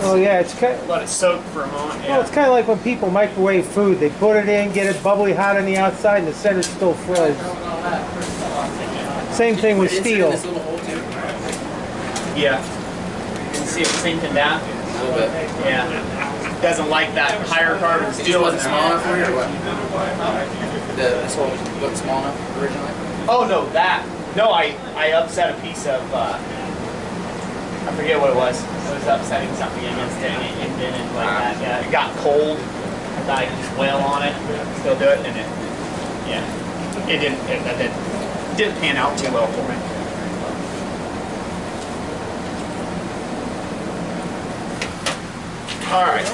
Oh yeah, it's kind of, let it soak for a moment. Yeah. well, it's kind of like when people microwave food. They put it in, get it bubbly hot on the outside, and the center's still froze. Same thing with steel. Yeah. You can see it sinking down. A little bit. Yeah. Doesn't like that higher carbon It steel. just wasn't small enough for you, or what? This hole wasn't small enough originally? Oh no, that. No, I upset a piece of, I forget what it was. I was upsetting something against it and it indented like that. Yeah, it got cold. I thought I could just wail on it, still do it, and it, yeah. It didn't pan out too well for me. All right.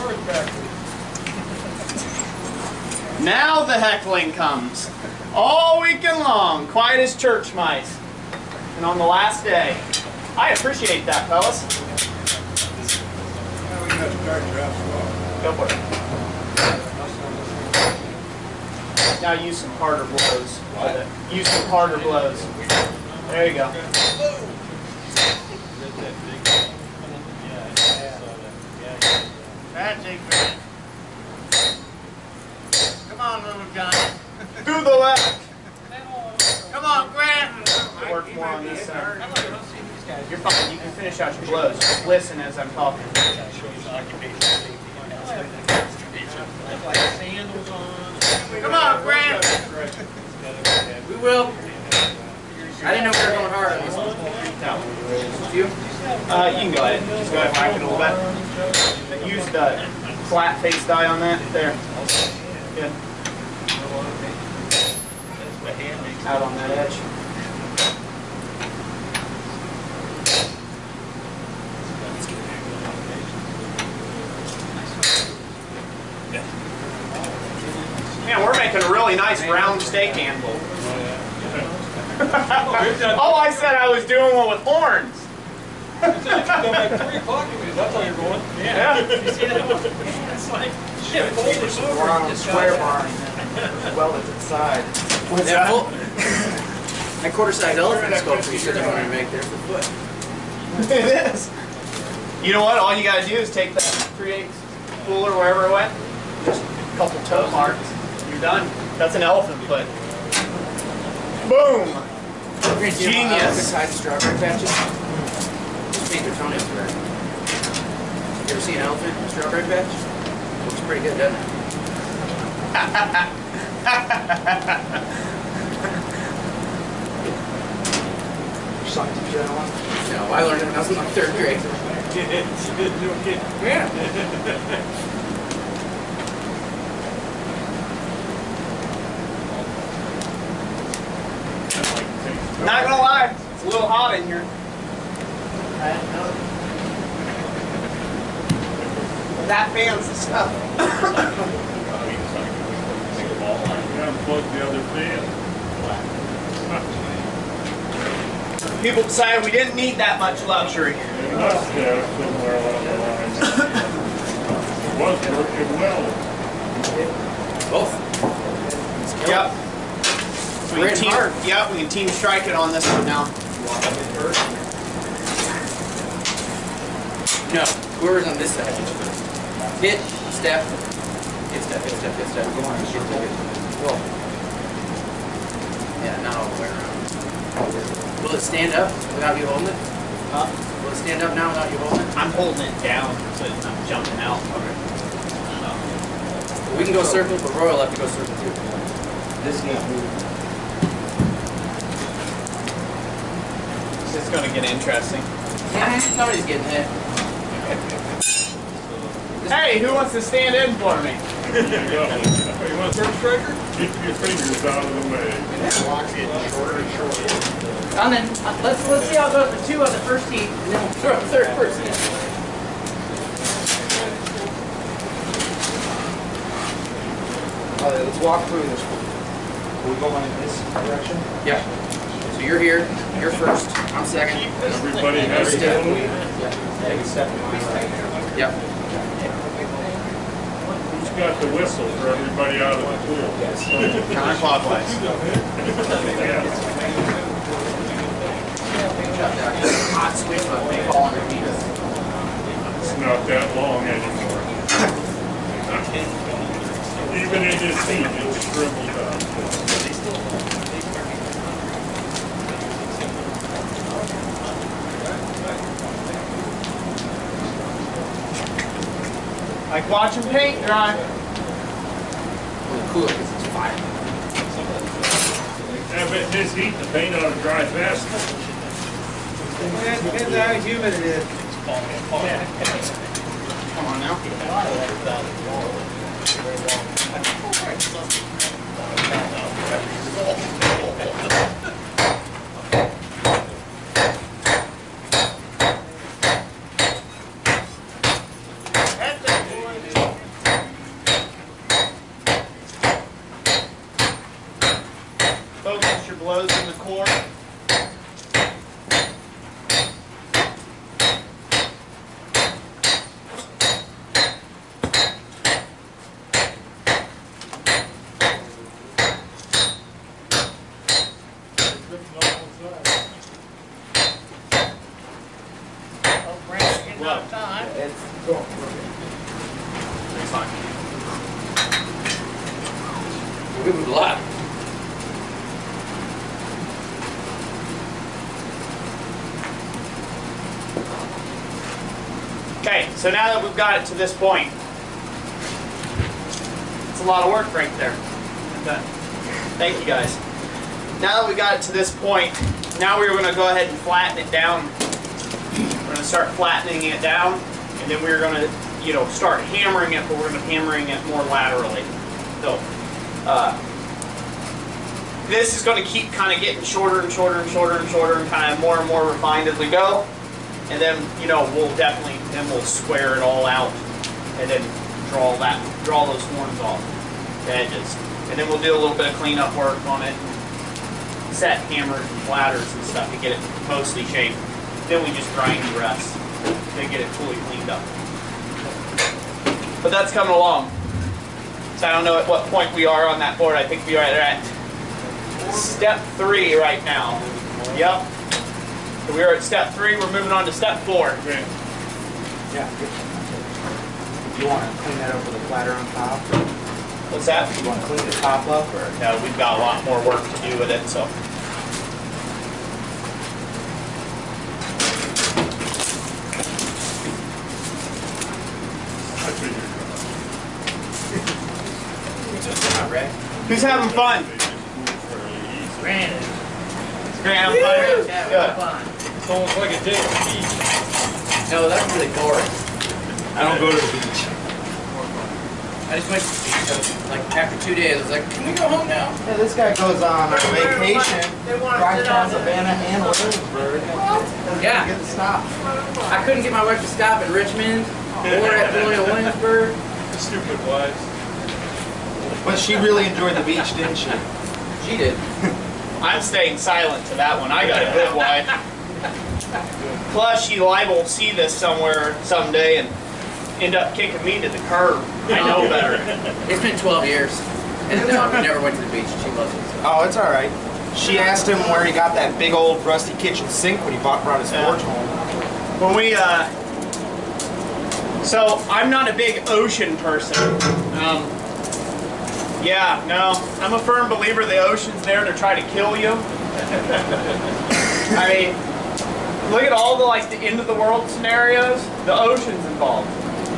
Now the heckling comes. All weekend long, quiet as church mice. And on the last day. I appreciate that, fellas. Go for it. Now use some harder blows. Use some harder blows. There you go. That's it, Grant. Come on, little Johnny. To the left. Come on, Grant. Work more on this side. You're fine. You can finish out your blows. Just listen as I'm talking. Come on, Grant. We will. I didn't know we were going hard on this one. You? You can go ahead. Just go ahead and whack it a little bit. Use the flat face die on that. There. Good. Out on that edge. Man, we're making a really nice round steak anvil. Oh, I said I was doing one with horns. Come back 3 o'clock, that's how you're going. Yeah. You see that? It's like, shit, We're on a square bar and welded to the side. What's That that? that quarter-size elephant sculpture you said you wanted to make there for the foot. It is. You know what? All you gotta do is take that 3/8 cooler wherever it went, just a couple toe marks. You're done. That's an elephant foot. Boom. Genius. Elephant-sized strawberry patches. Just paint their toenails for that. You ever see an elephant strawberry patch? Looks pretty good, doesn't it? No, I learned it when I was in like 3rd grade. Yeah. Not gonna lie, it's a little hot in here. That fan's the stuff. Unplug the other fan. People decided we didn't need that much luxury. It must have somewhere along the line. It was working well. Both. Yep. So we We're can in team, hard. yep, we can team strike it on this one now. No, whoever's on this side. Hit, step, hit, step, hit, step, hit, step. Go on, hit, step, hit. Whoa. Yeah, not all the way around. Will it stand up without you holding it? Huh? Will it stand up now without you holding it? I'm holding it down so it's not jumping out. Okay. We can go circle, but Roy will have to go circle too. This can't move. This is going to get interesting. Somebody's getting hit. Hey, who wants to stand in for me? There you go. Oh, you want a third striker? Keep your fingers out of the way. And then let's see how it goes for 2 on the first tee, and then we'll throw a third person. Alright, let's walk through this. Are we going in this direction? Yeah. So you're here, you're first, I'm second. Everybody has to Step. go. Take a step in my way. Yep. Who's got the whistle for everybody out of the pool? Counterclockwise. Hot switch, but they fall underneath us. not that long anymore. Even in this heat, it's shriveled up. Like watching paint dry. Really cool because it's fire. Yeah, but in this heat, the paint ought to dry faster. Depends how humid it is. Come on now. Focus your blows in the core. Oh, Brandon, getting off time. We moved a lot. Okay, so now that we've got it to this point, it's a lot of work right there. Okay. Thank you guys. Now that we got it to this point, now we're going to go ahead and flatten it down. We're going to start flattening it down, and then we're going to, start hammering it, but we're going to be hammering it more laterally. So, this is going to keep kind of getting shorter and shorter and shorter and shorter and kind of more and more refined as we go. And then, we'll definitely, then we'll square it all out and then draw those horns off the edges. And then we'll do a little bit of cleanup work on it, set hammers and flatters and stuff to get it mostly shaped. Then we just grind the rest to get it fully cleaned up. But that's coming along. So I don't know at what point we are on that board. I think we are at step 3 right now. Yep. So we are at step 3. We're moving on to step 4. Okay. Yeah. You want to clean that up with a platter on top? Or What's that? you want to clean the top up, or? No, we've got a lot more work to do with it, so. I figured. Not right. Who's having fun? Brandon. Grant, having fun? Yeah, Good. fun. It's almost like a day at the beach. No, that's really boring. I don't go to the beach. I just went to the beach. Like after 2 days, I was like, can we go home now? Yeah, this guy goes on vacation, They want to drives sit down on the Savannah and Williamsburg. Yeah. Get the stop. I couldn't get my wife to stop in Richmond or at Williamsburg. Stupid wives. But she really enjoyed the beach, didn't she? She did. I'm staying silent to that one. I got a good wife. Plus, she liable to see this somewhere someday and end up kicking me to the curb. I know better. It's been 12 years. And no, we never went to the beach. She loves it. So. Oh, it's all right. She asked him where he got that big old rusty kitchen sink when he brought his porch home. When we, so I'm not a big ocean person. Yeah, no, I'm a firm believer the ocean's there to try to kill you. I mean, look at all the the end of the world scenarios. The ocean's involved.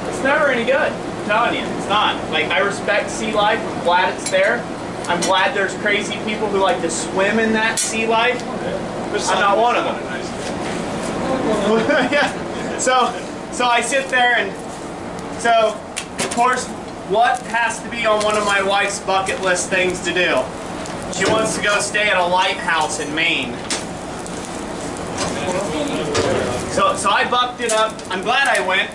It's never any good. I'm telling you, it's not. Like, I respect sea life. I'm glad it's there. I'm glad there's crazy people who like to swim in that sea life. I'm not one of them. Yeah. So I sit there and so of course, what has to be on one of my wife's bucket list things to do? She wants to go stay at a lighthouse in Maine. So I bucked it up. I'm glad I went.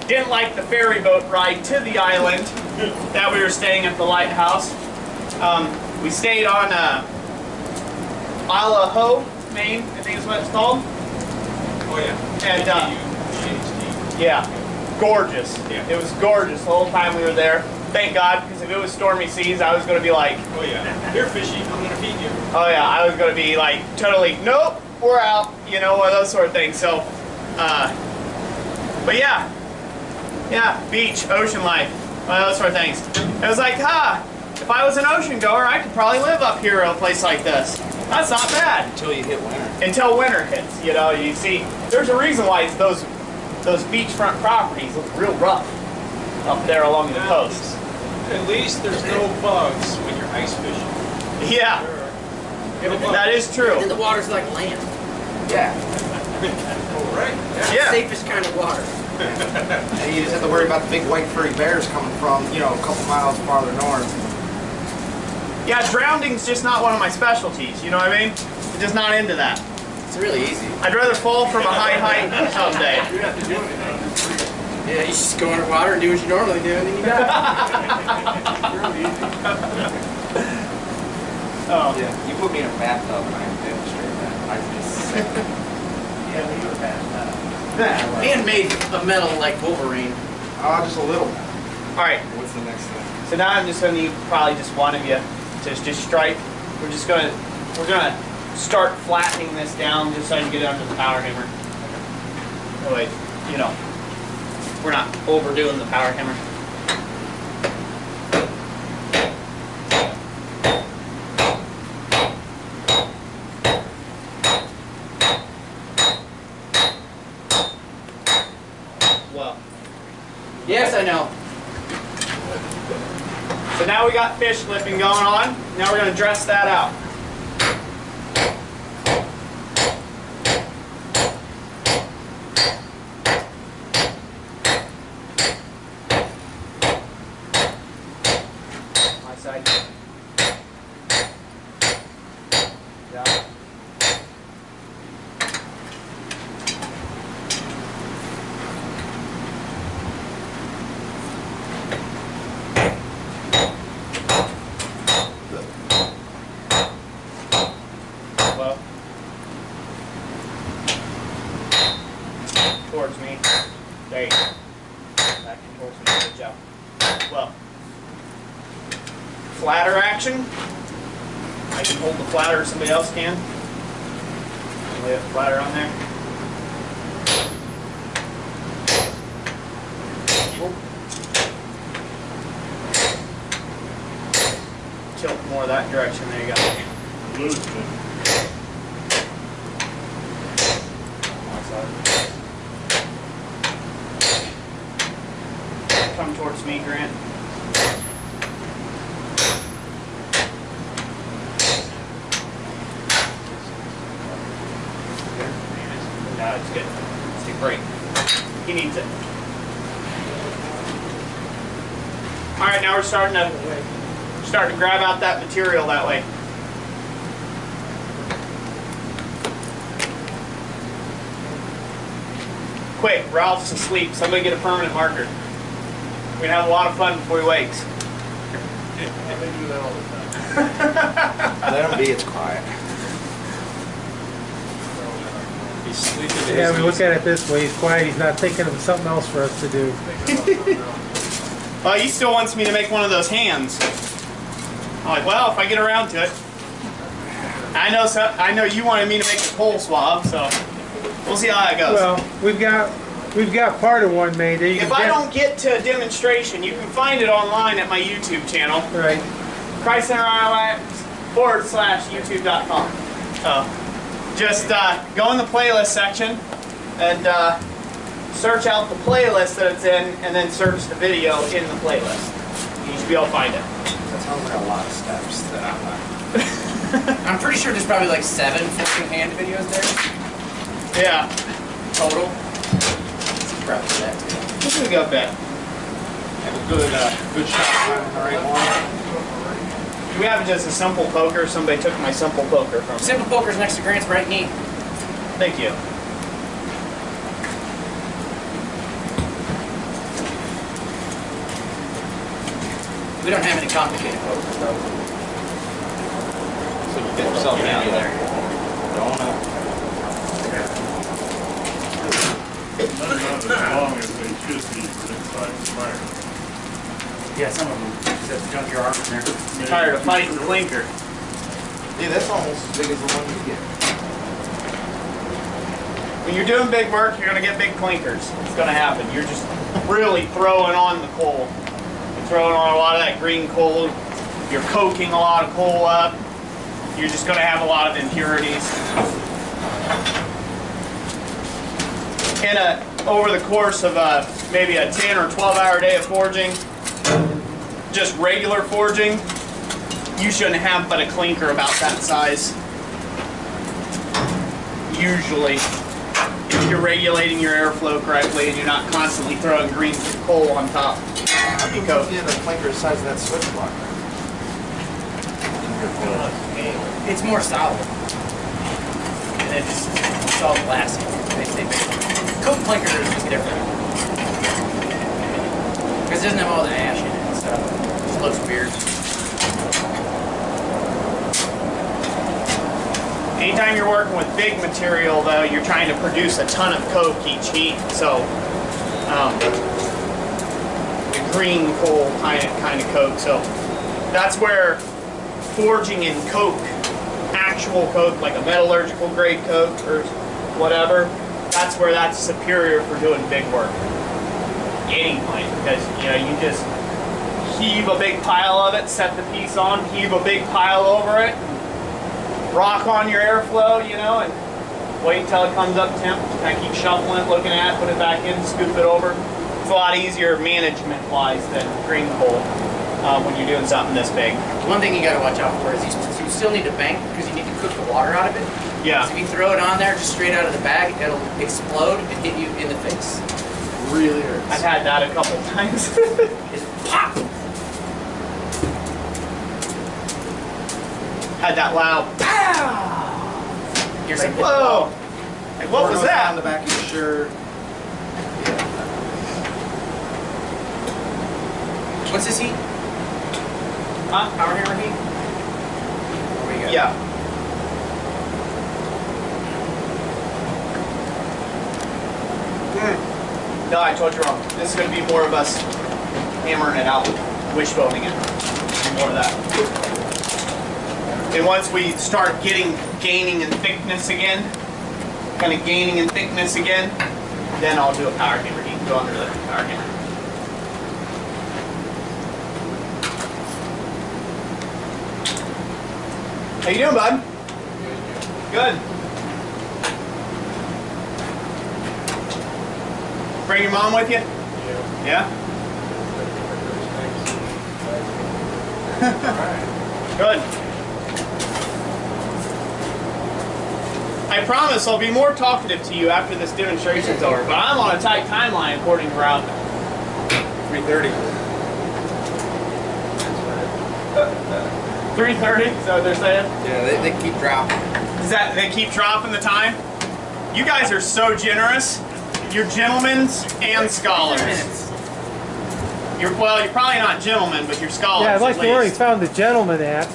Didn't like the ferry boat ride to the island that we were staying at the lighthouse. We stayed on Idaho, Maine, I think is what it's called. Oh, yeah. And yeah, gorgeous. Yeah. It was gorgeous the whole time we were there. Thank God, because if it was stormy seas, I was going to be like, Oh, yeah. Here, fishy. I'm going to feed you. oh yeah, I was going to be like totally, nope, we're out, one of those sort of things. So, but yeah, Yeah, beach, ocean life, one of those sort of things. It was like, if I was an ocean goer, I could probably live up here at a place like this. That's not bad. Until you hit winter. Until winter hits, you know, you see, there's a reason why those beachfront properties look real rough up there along the coast. At least there's no bugs when you're ice fishing. Yeah, that is true. And the water's like land. Yeah. Oh, right. Yeah. Safest kind of water. And you just have to worry about the big white furry bears coming from, you know, a couple miles farther north. Yeah, drowning's just not one of my specialties, you know what I mean? I'm just not into that. It's really easy. I'd rather fall from a high height someday. You have to do anything. Yeah, you just go underwater and do what you normally do, and then you got It's really easy. Oh. Yeah. You put me in a bathtub and I can demonstrate that. I just Yeah, we were past that. it. And made a metal like Wolverine. just a little. Alright, What's the next thing? so now I'm just gonna need probably just one of you to just strike. We're gonna start flattening this down just so I can get it under the power hammer. That way, you know, we're not overdoing the power hammer. Well, Yes, I know. so now we got fish flipping going on. Now we're gonna dress that out. My side. Yeah. Well, towards me. There you go. Back and towards me. Good job. Well, flatter action. I can hold the flatter, somebody else can. Lay a flatter on there. Tilt more that direction. There you go. Lose it. Come towards me, Grant. No, it's good. Let's take a break. He needs it. All right, now we're starting to grab out that material that way. Quick, Ralph's asleep. Somebody get a permanent marker. We're gonna have a lot of fun before he wakes. They do that all the time. Let him be, it's quiet. He's sleeping. Yeah, we look at it this way. He's quiet. He's not thinking of something else for us to do. He still wants me to make one of those hands. I'm like, well, if I get around to it. I know you wanted me to make a coal swab, so we'll see how that goes. Well, we've got part of one made. There you If can I get- don't get to a demonstration, you can find it online at my YouTube channel, Right. ChristCenterIOX/YouTube.com. Just go in the playlist section and search out the playlist that it's in, and then search the video in the playlist. You should be able to find it. That sounds like a lot of steps that I'm not. I'm pretty sure there's probably like 7 flipping hand videos there Yeah, total. Probably that too. this is a good bet. Have a good shot finding the right one. Do we have just a simple poker? Somebody took my simple poker from me. Simple poker's next to Grant's right knee. Thank you. We don't have any complicated pokers though. So you get yourself down there. Donut. Not as long as they should be for inside the fire. Yeah, some of them just junk your arm in there. Tired of fighting clinker. Yeah, that's almost as big as the one you get. When you're doing big work, you're gonna get big clinkers. It's gonna happen. You're just really throwing on the coal. You're throwing on a lot of that green coal. You're coking a lot of coal up. You're just gonna have a lot of impurities. Over the course of maybe a 10 or 12-hour day of forging, just regular forging, you shouldn't have but a clinker about that size. Usually, if you're regulating your airflow correctly and you're not constantly throwing green coal on top. How can you get a clinker the size of that switch block? It's more solid. And it's all glassy. Coat clinker is just different. Because it doesn't have all the ash in it and stuff. It just looks weird. Anytime you're working with big material, though, you're trying to produce a ton of coke each heat. So, the green coal kind of coke. So, that's where forging in coke, actual coke, like a metallurgical grade coke or whatever, that's where that's superior for doing big work. Any point, because you just heave a big pile of it, set the piece on, heave a big pile over it, rock on your airflow, and wait until it comes up temp. Kind of keep shuffling it, looking at it, put it back in, scoop it over. It's a lot easier management-wise than green coal when you're doing something this big. One thing you got to watch out for is you still need to bank because you need to cook the water out of it. Yeah. So if you throw it on there just straight out of the bag, it'll explode and hit you in the face. Really hurts. I've had that a couple times. It's pop. Had that loud pow! Here's Like, a whoa! Like, what was On that? the back of your shirt. What's this heat? Huh? Power hammer heat? What do you got? Yeah. No, I told you wrong. This is going to be more of us hammering it out, wishboning it. More of that. And once we start gaining in thickness again, then I'll do a power hammer heat. Go under the power hammer. How you doing, bud? Good. Bring your mom with you? Yeah? Good. I promise I'll be more talkative to you after this demonstration's over, but I'm on a tight timeline according to Route 3:30. 3:30? Is that what they're saying? Yeah, they keep dropping. Is that they keep dropping the time? You guys are so generous. You're gentlemen and scholars. You're probably not gentlemen, but you're scholars. Yeah, I'd like at to where he least. found the gentleman at.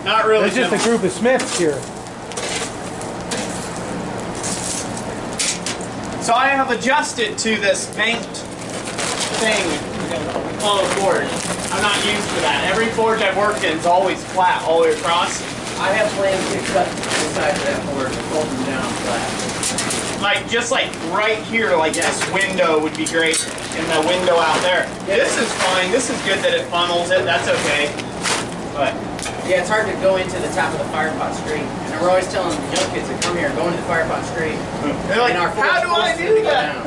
Not really. There's just a gentlemen. group of Smiths here. So I have adjusted to this banked thing on the forge. I'm not used to that. Every forge I've worked in is always flat all the way across. I have plans to cut inside of that board and fold them down flat. Just like right here, like this window would be great, and the window out there. This is fine. This is good that it funnels it. That's okay. But Yeah, it's hard to go into the top of the fire pot straight. And we're always telling the young kids that come here, go into the fire pot straight. they're like, And our how do I force do to go that? down.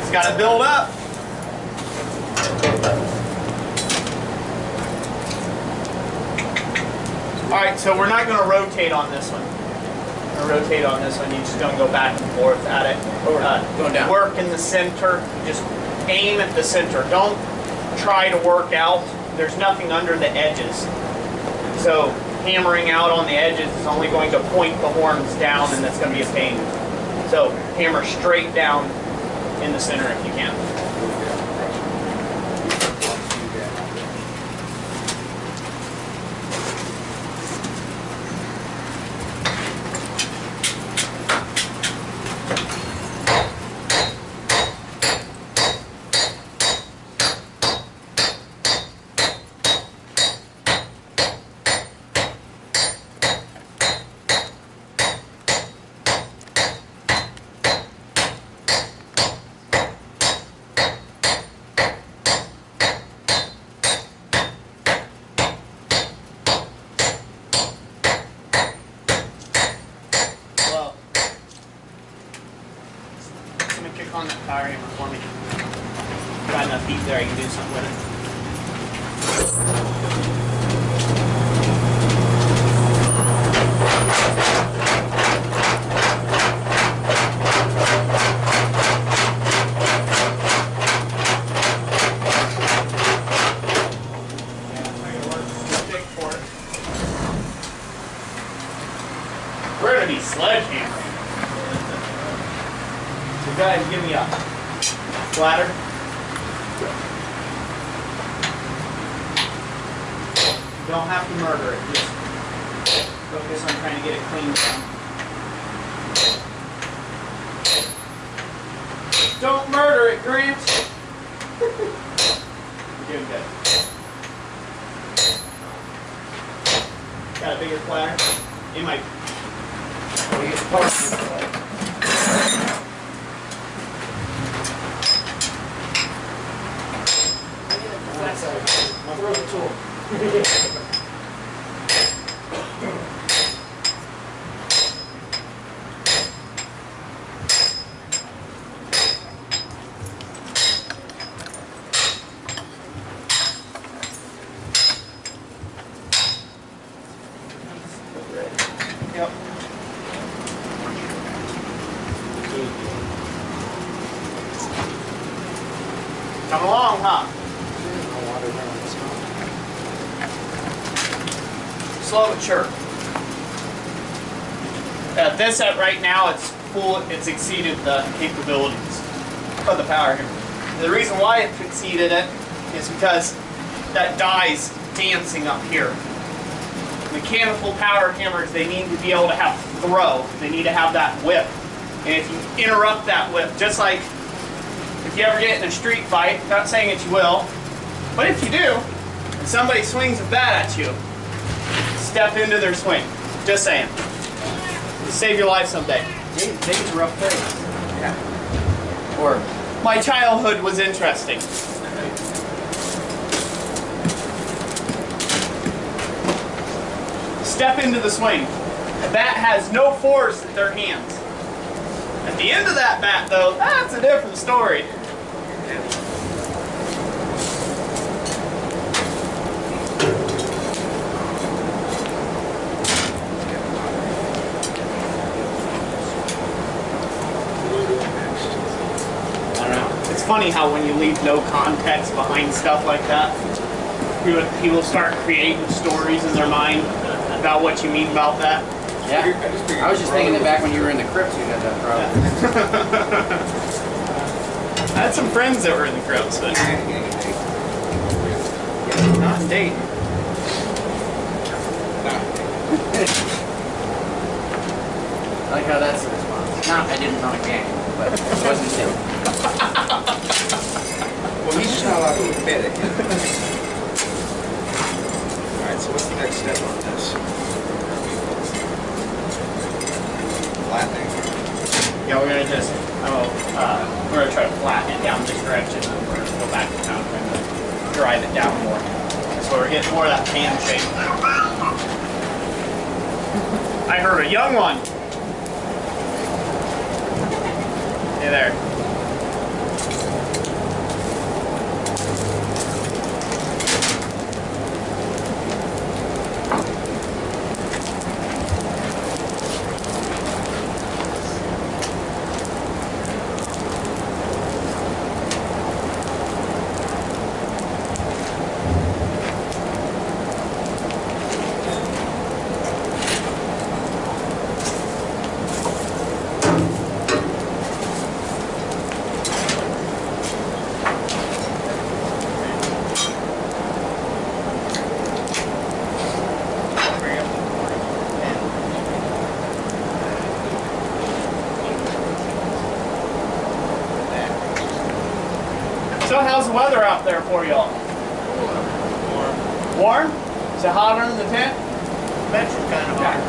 It's got to build up. Alright, so we're not going to rotate on this one. We're going to rotate on this one. You're just going to go back and forth at it. Going down. Work in the center. Just aim at the center. Don't try to work out. There's nothing under the edges. So hammering out on the edges is only going to point the horns down, and that's going to be a pain. So hammer straight down in the center if you can. on that power hammer for me. Got enough heat there, I can do something with it. We're gonna be sledgehammer. So go ahead and give me a ladder. You don't have to murder it, just focus on trying to get it cleaned down. Don't murder it, Grant! You're doing good. Got a bigger platter? It might. I'll throw the tool. Yep. Come along, huh? Slow but sure. This at right now, it's full. It's exceeded the capabilities of the power hammer. The reason why it's exceeded it is because that die's dancing up here. Mechanical power hammers, they need to be able to have throw. They need to have that whip. And if you interrupt that whip, just like if you ever get in a street fight, not saying that you will, but if you do, and somebody swings a bat at you, step into their swing. Just saying. It'll save your life someday. Dave's a rough place. Yeah. Or my childhood was interesting. Step into the swing. The bat has no force in their hands. At the end of that bat, though, that's a different story. I don't know. It's funny how when you leave no context behind stuff like that, people start creating stories in their mind about what you mean about that. Yeah. I was just thinking that back when you were in the crypts, you had that problem. I had some friends that were in the crypts, but not in Dayton. I like how that's the response. No, I didn't run a gang, but it wasn't Dayton. Well, he's just not allowed to admit it. Alright, so what's the next step on this? Flattening. Yeah, we're gonna just, we're gonna try to flatten it down this direction, and we're gonna go back to town and drive it down more. So we're getting more of that fan shape. I heard a young one. Hey there. So how's the weather out there for y'all? Warm. Is it hotter in the tent? Bench is kind of hard.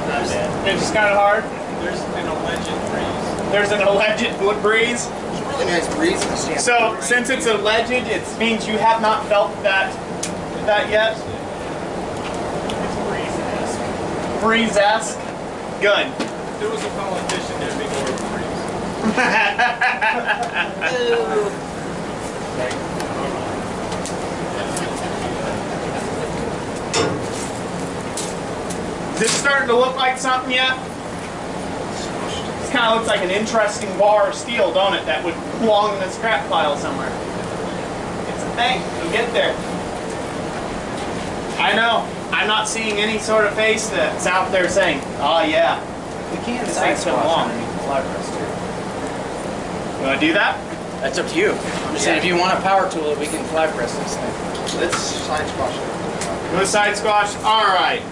Not bad. It's just kind of hard. There's an alleged breeze. There's an alleged breeze. It's a really nice breeze in the stand. So since it's alleged, it means you have not felt that yet. It's breeze-esque. Breeze-esque. Good. If there was a politician, there'd be more of a breeze. Is this starting to look like something yet? This kind of looks like an interesting bar of steel, don't it? That would belong in the scrap pile somewhere. It's a thing. You'll get there. I know. I'm not seeing any sort of face that's out there saying, "Oh yeah." We can This side thing's been squash long. underneath the fly press too. You want to do that? That's up to you. I'm just saying, if you want a power tool, we can fly press this thing. Let's side squash it. Do a side squash? Alright.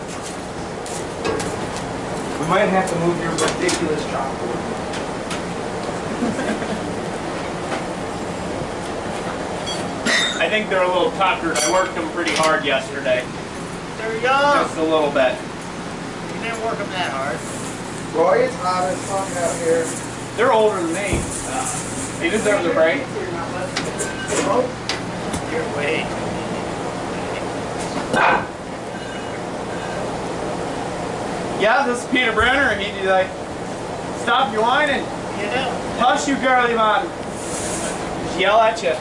We might have to move your ridiculous chalkboard. I think they're a little puckered. I worked them pretty hard yesterday. There we go. Just a little bit. You didn't work them that hard. Roy, it's hot as fuck out here. They're older than me. They deserve the break. Your way. Yeah, this is Peter Brenner, and he'd be like, "Stop your whining. You know. Hush, you girly man." Just yell at you.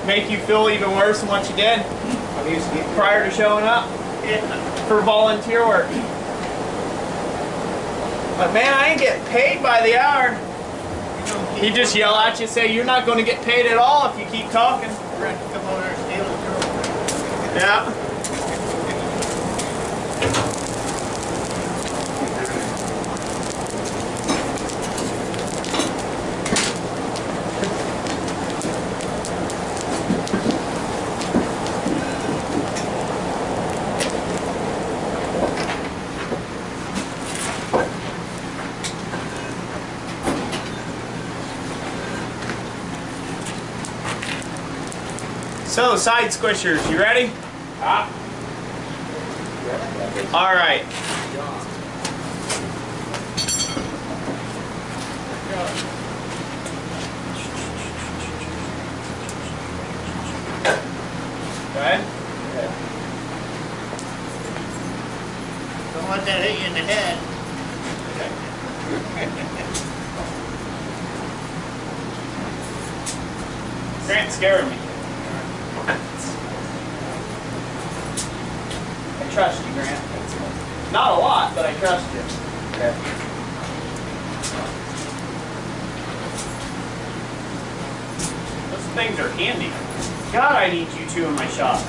Make you feel even worse than what you did I'm used to getting prior to showing up Yeah. for volunteer work. But man, I ain't getting paid by the hour. He just yell at you, say you're not going to get paid at all if you keep talking. We're going to come over and steal his girlfriend. Yeah. So, side squishers, you ready? All right. Go ahead. Don't let that hit you in the head. Grant's scaring me. I trust you, Grant. Not a lot, but I trust you. Okay. Those things are handy. God, I need you two in my shop.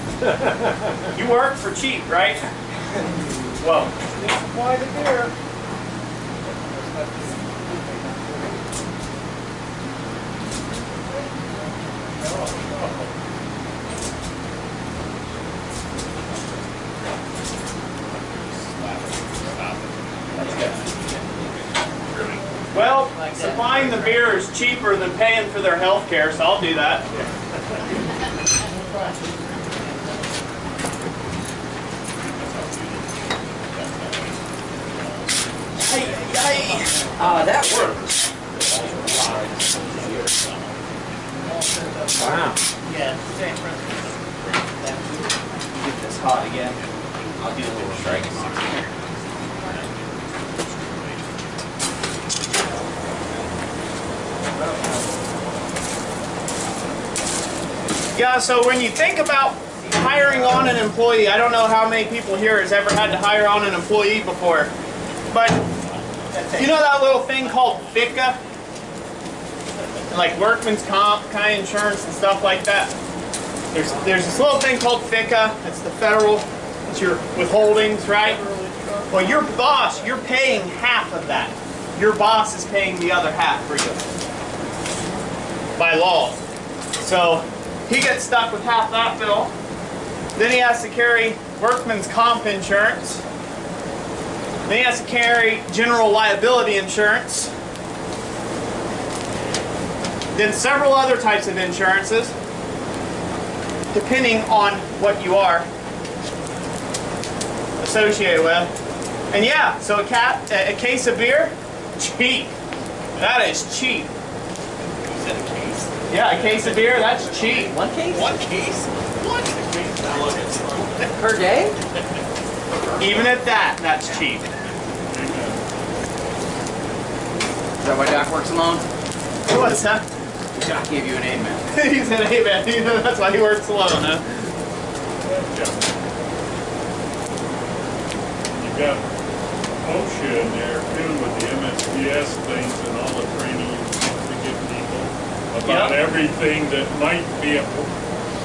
You work for cheap, right? Whoa. Supply the beer. Well, supplying the beer is cheaper than paying for their health care, so I'll do that. That works. Wow. Yeah, same principle. Get this hot again. I'll do a little strike. Yeah, so when you think about hiring on an employee, I don't know how many people here has ever had to hire on an employee before, but you know that little thing called FICA? Like workman's comp kind of insurance and stuff like that? There's this little thing called FICA. It's the federal, it's your withholdings, right? Well, your boss, you're paying half of that. Your boss is paying the other half for you by law. So he gets stuck with half that bill. Then he has to carry workman's comp insurance. Then he has to carry general liability insurance. Then several other types of insurances, depending on what you are associated with. And yeah, so a case of beer, cheap. That is cheap. You said a case? Yeah, a case of beer, that's cheap. One case? One case? What? Per day? Even at that, that's cheap. Is that why Doc works alone? What's that? Doc gave you an amen. He said, hey man, that's why he works alone, huh? You got OSHA in there too with the MSPS things and all the training to give people about everything that might be a.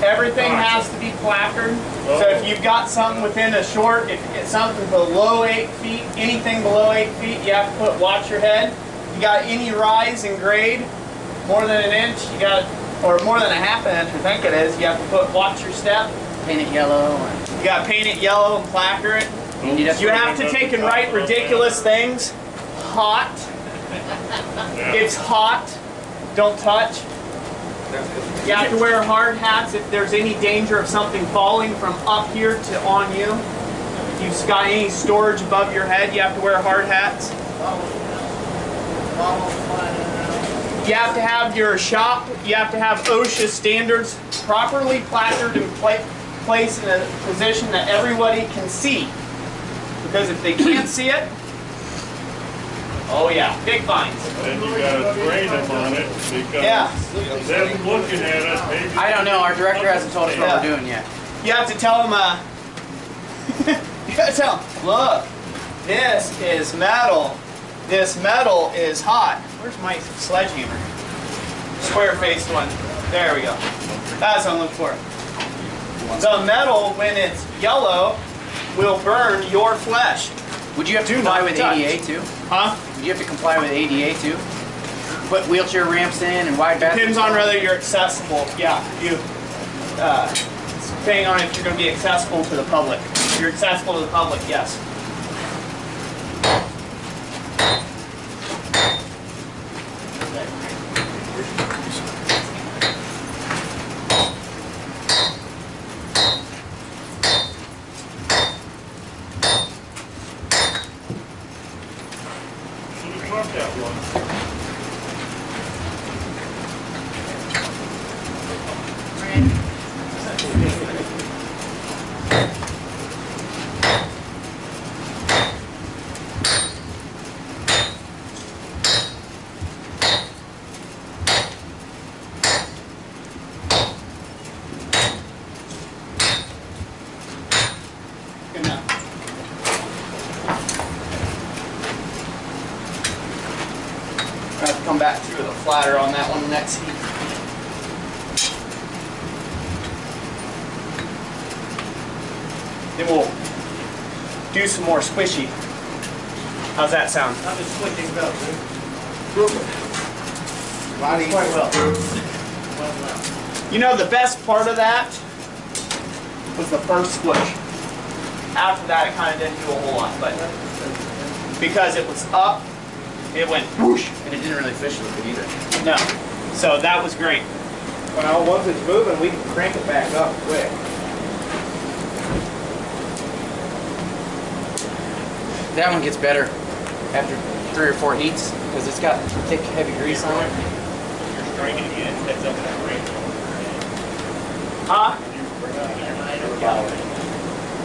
Everything has to be placard. So if you've got something within a short, if it's something below 8 feet, anything below 8 feet, you have to put watch your head. You got any rise in grade, more than an inch, you got, or more than a half an inch, I think it is, you have to put watch your step. Paint it yellow. You got to paint it yellow and placard it. You have to take and write ridiculous things. Hot. It's hot. Don't touch. You have to wear hard hats if there's any danger of something falling from up here to on you. If you've got any storage above your head, you have to wear hard hats. You have to have your shop, you have to have OSHA standards properly placarded and placed in a position that everybody can see. Because if they can't see it, oh yeah, big fines. Then you gotta train them on it because them looking at it, maybe. I don't know. Our director hasn't told us what we're doing yet. You have to tell them, you gotta tell them, look, this is metal. This metal is hot. Where's my sledgehammer? Square-faced one. There we go. That's what I'm looking for. The metal, when it's yellow, will burn your flesh. Would you have to comply with ADA too? Huh? Would you have to comply with ADA too? Put wheelchair ramps in and wide bathrooms? Depends on whether you're accessible. Yeah, depending on if you're going to be accessible to the public. If you're accessible to the public, yes. I have to come back through the flatter on that one next heat. Then we'll do some more squishy. How's that sound? I'm just switching it up, dude. Quite well. You know, the best part of that was the first squish. After that, it kind of didn't do a whole lot, but because it was up, it went whoosh. And it didn't really fish with it either. No. So that was great. Well, once it's moving, we can crank it back up quick. That one gets better after 3 or 4 heats because it's got thick, heavy grease on it. You're striking again. That's up in that range. Huh?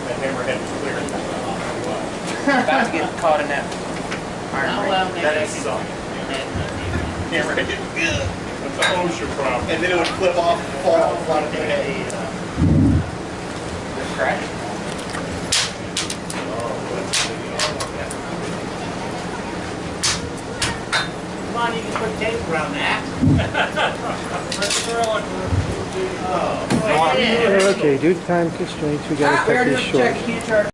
That hammerhead was clear. About to get caught in that iron ring. That is suck. Hammerhead. That's an OSHA problem. And then it would flip off and fall on the head. Crack. Come on, you can put tape around that. Oh, Okay, due to time constraints, we gotta We cut already these done short. check. You can't charge